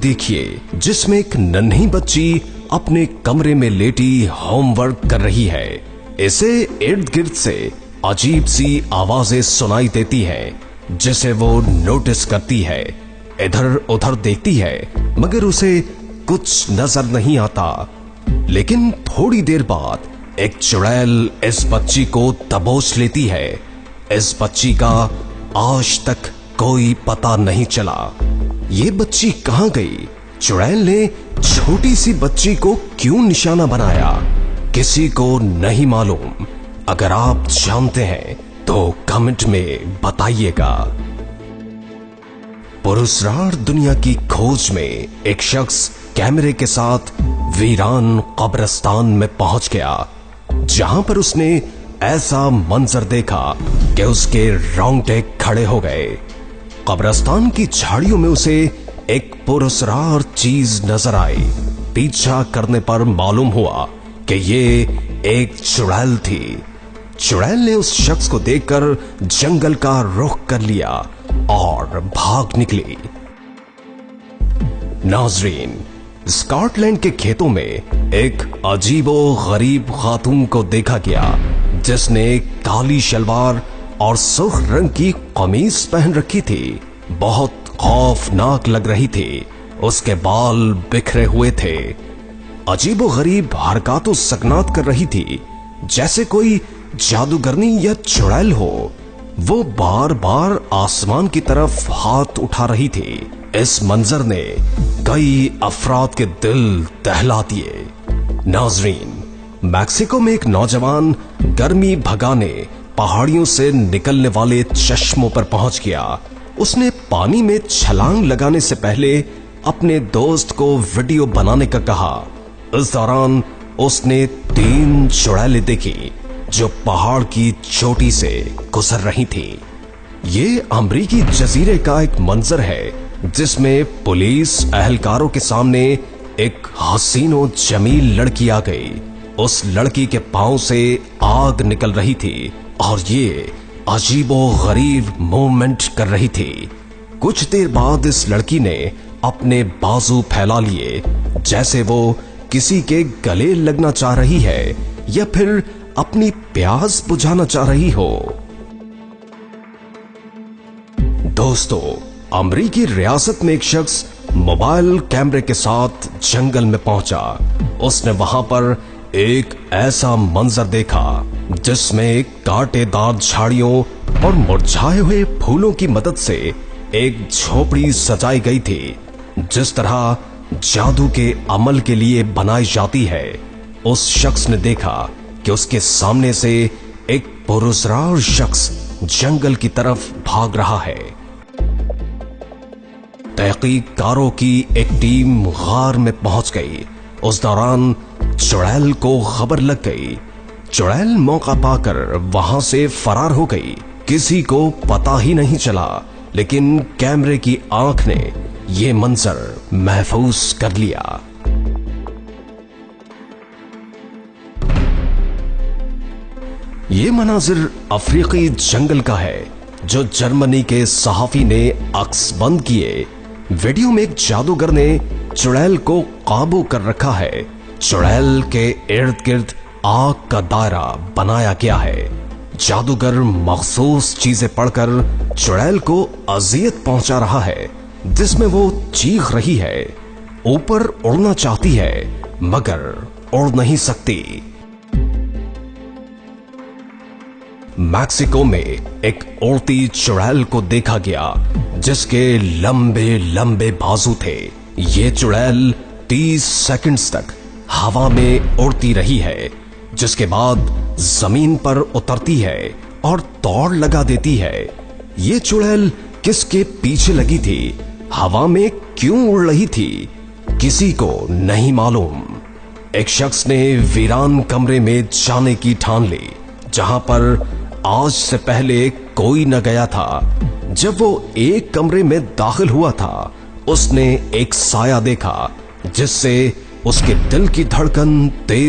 देखिए, जिसमें एक नन्ही बच्ची अपने कमरे में लेटी होमवर्क कर रही है। इसे इर्द गिर्द से अजीब सी आवाजें सुनाई देती हैं, जिसे वो नोटिस करती है। इधर उधर देखती है, मगर उसे कुछ नजर नहीं आता। लेकिन थोड़ी देर बाद एक चुड़ैल इस बच्ची को दबोच लेती है। इस बच्ची का आज तक कोई पता नहीं चला। ये बच्ची कहां गई? चुड़ैल ने छोटी सी बच्ची को क्यों निशाना बनाया, किसी को नहीं मालूम। अगर आप जानते हैं तो कमेंट में बताइएगा। पुरस्कार दुनिया की खोज में एक शख्स कैमरे के साथ वीरान कब्रिस्तान में पहुंच गया, जहां पर उसने ऐसा मंजर देखा कि उसके रोंगटे खड़े हो गए। कब्रिस्तान की झाड़ियों में उसे एक पुरस्कार चीज नजर आई। पीछा करने पर मालूम हुआ कि ये एक चुड़ैल थी। चुड़ैल ने उस शख्स को देखकर जंगल का रुख कर लिया और भाग निकली। नाजरीन, स्कॉटलैंड के खेतों में एक अजीबो गरीब खातून को देखा गया, जिसने काली शलवार और सुर्ख रंग की कमीज पहन रखी थी। बहुत खौफनाक लग रही थी। उसके बाल बिखरे हुए थे। अजीबो गरीब हरकतों सकनात कर रही थी, जैसे कोई जादूगरनी या चुड़ैल हो। वो बार बार आसमान की तरफ हाथ उठा रही थी। इस मंजर ने कई अफराद के दिल दहला दिए। नाजरीन, मैक्सिको में एक नौजवान गर्मी भगाने पहाड़ियों से निकलने वाले चश्मों पर पहुंच गया। उसने पानी में छलांग लगाने से पहले अपने दोस्त को वीडियो बनाने का कहा। इस दौरान उसने 3 चुड़ैलें देखी जो पहाड़ की चोटी से गुजर रही थी। ये अमरीकी जजीरे का एक मंजर है, जिसमें पुलिस एहलकारों के सामने एक हसीनो जमील लड़की आ गई। उस लड़की के पांव से आग निकल रही थी और ये अजीबो गरीब मूवमेंट कर रही थी। कुछ देर बाद इस लड़की ने अपने बाजू फैला लिए, जैसे वो किसी के गले लगना चाह रही है या फिर अपनी प्यास बुझाना चाह रही हो। दोस्तों, अमरीकी रियासत में एक शख्स मोबाइल कैमरे के साथ जंगल में पहुंचा। उसने वहां पर एक ऐसा मंजर देखा, जिसमें कांटेदार झाड़ियों और मुरझाए हुए फूलों की मदद से एक झोपड़ी सजाई गई थी, जिस तरह जादू के अमल के लिए बनाई जाती है। उस शख्स ने देखा कि उसके सामने से एक पुरस्कार शख्स जंगल की तरफ भाग रहा है। तहकीककारों की एक टीम गार में पहुंच गई। उस दौरान चुड़ैल को खबर लग गई। चुड़ैल मौका पाकर वहां से फरार हो गई। किसी को पता ही नहीं चला, लेकिन कैमरे की आंख ने ये मंजर महफूज कर लिया। ये मनाजिर अफ्रीकी जंगल का है, जो जर्मनी के सहाफी ने अक्स बंद किए। वीडियो में एक जादूगर ने चुड़ैल को काबू कर रखा है। चुड़ैल के इर्द गिर्द आग का दायरा बनाया गया है। जादूगर मखसूस चीजें पढ़कर चुड़ैल को अजियत पहुंचा रहा है, जिसमें वो चीख रही है। ऊपर उड़ना चाहती है, मगर उड़ नहीं सकती। मैक्सिको में एक उड़ती चुड़ैल को देखा गया, जिसके लंबे लंबे बाजू थे। ये चुड़ैल 30 सेकंड्स तक हवा में उड़ती रही है, जिसके बाद जमीन पर उतरती है और दौड़ लगा देती है। ये चुड़ैल किसके पीछे लगी थी, हवा में क्यों उड़ रही थी, किसी को नहीं मालूम। एक शख्स ने वीरान कमरे में जाने की ठान ली, जहां पर आज से पहले कोई न गया था। जब वो एक कमरे में दाखिल हुआ था, उसने एक साया देखा, जिससे उसके दिल की धड़कन तेज